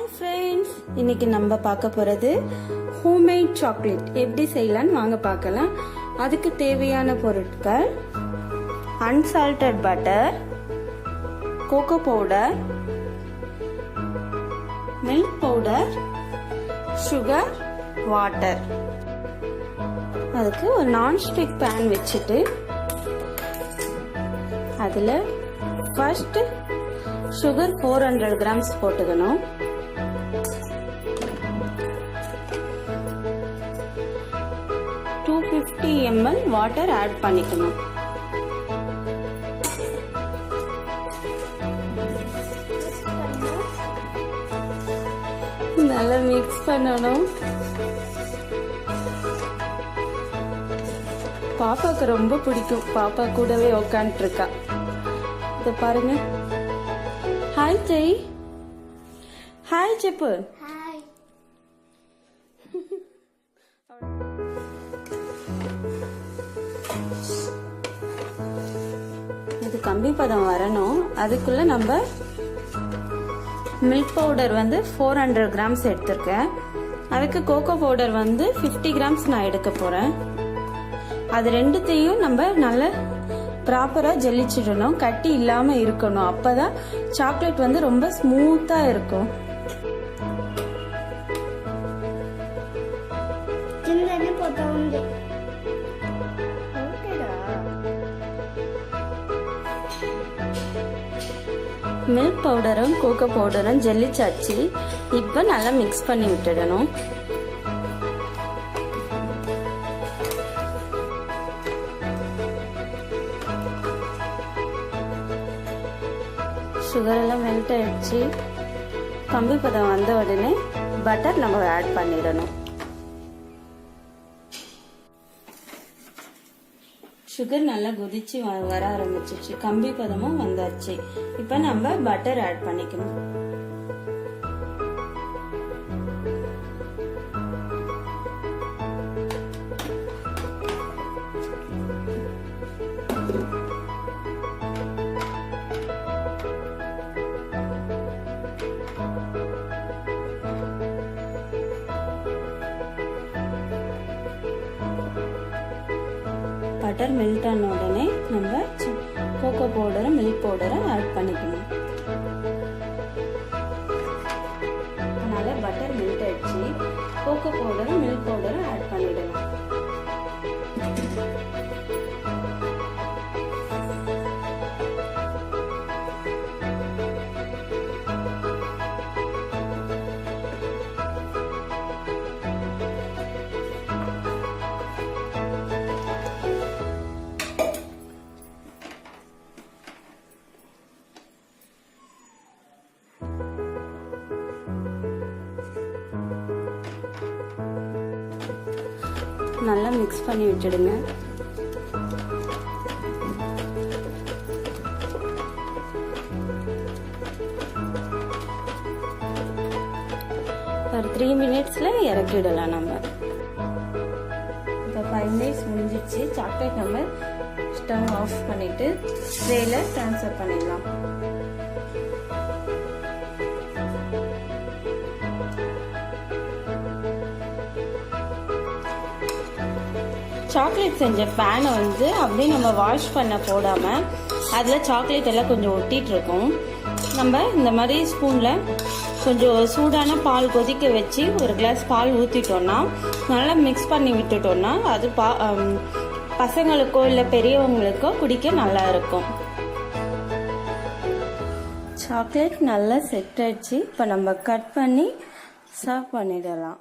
Hi friends, இன்னைக்கு நம்ம பார்க்க போறது ஹோம்மேட் சாக்லேட் எப்படி செய்யலாம்னு வாங்க பார்க்கலாம். அதுக்கு தேவையான பொருட்கள் unsalted butter, cocoa powder, milk powder, sugar, water. அதுக்கு ஒரு நான்ஸ்டிக் பேன் வச்சுட்டு அதுல ஃபர்ஸ்ட் சுகர் 400 கிராம்ஸ் போட்டுக்கணும். ml வாட்டர் ஆட் பண்ணிக்கணும். நல்லா மிக்ஸ் பண்ணணும். பாப்பாக்கு ரொம்ப பிடிக்கும். பாப்பா கூடவே உட்காந்துட்டு இருக்கா. இத பாருங்க. ஹாய் ஜெய். ஹாய் செப்பு. இது கம்பி பதம் வரணும். அதுக்குள்ள நம்ம மில்க் பவுடர் வந்து 400 கிராம்ஸ் எடுத்திருக்கேன். அதுக்கு கோகோ பவுடர் வந்து 50 கிராம்ஸ் நான் எடுக்க போறேன். அது ரெண்டுத்தையும் நம்ம நல்லா ப்ராப்பரா ஜெல்லிச்சிடணும். கட்டி இல்லாம இருக்கணும். அப்பதான் சாக்லேட் வந்து ரொம்ப ஸ்மூத்தா இருக்கும். மில்க் பவுடரும் கோகோ பவுடரும் ஜெல்லிச்சாச்சு. இப்ப நல்லா மிக்ஸ் பண்ணி விட்டுடணும். சுகர் எல்லாம் மெல்ட் ஆயிடுச்சு. கம்பி பதம் வந்த உடனே பட்டர் நம்ம ஆட் பண்ணிடணும். சுகர் நல்லா கொதிச்சு வர ஆரம்பிச்சிச்சு. கம்பி பதமும் வந்தாச்சு. இப்ப நம்ம பட்டர் ஆட் பண்ணிக்கணும். பட்டர் மெல்ட் ஆன உடனே நம்ம கோகோ பவுடரும் மில்க் பவுடரும் ஆட் பண்ணிக்கணும். அதனால பட்டர் மெல்ட் ஆயிடுச்சு. கோகோ பவுடரும் மில்க் பவுடரும் ஆட் பண்ணிடலாம். நல்லா மிக்ஸ் பண்ணி விட்டுடுங்க. ஒரு 3 மினிட்ஸ்ல இறக்கிடலாம். நம்ம இப்போ 5 மினிட்ஸ் முடிஞ்சிச்சு. சாக்லேட் நம்ம ஸ்டவ் ஆஃப் பண்ணிட்டு ட்ரேல ட்ரான்ஸ்ஃபர் பண்ணிடலாம். சாக்லேட் செஞ்ச பேனை வந்து அப்படியே நம்ம வாஷ் பண்ண போடாம அதுல சாக்லேட் எல்லாம் கொஞ்சம் ஒட்டிட்டு இருக்கும். நம்ம இந்த மாதிரி ஸ்பூன்ல கொஞ்சம் சூடான பால் கொதிக்க வச்சு ஒரு கிளாஸ் பால் ஊத்திட்டோம்னா நல்லா மிக்ஸ் பண்ணி விட்டுட்டோம்னா அது பசங்களுக்கோ இல்லை பெரியவங்களுக்கோ குடிக்க நல்லா இருக்கும். சாக்லேட் நல்லா செட் ஆயிடுச்சு. இப்போ நம்ம கட் பண்ணி சர்வ் பண்ணிடலாம்.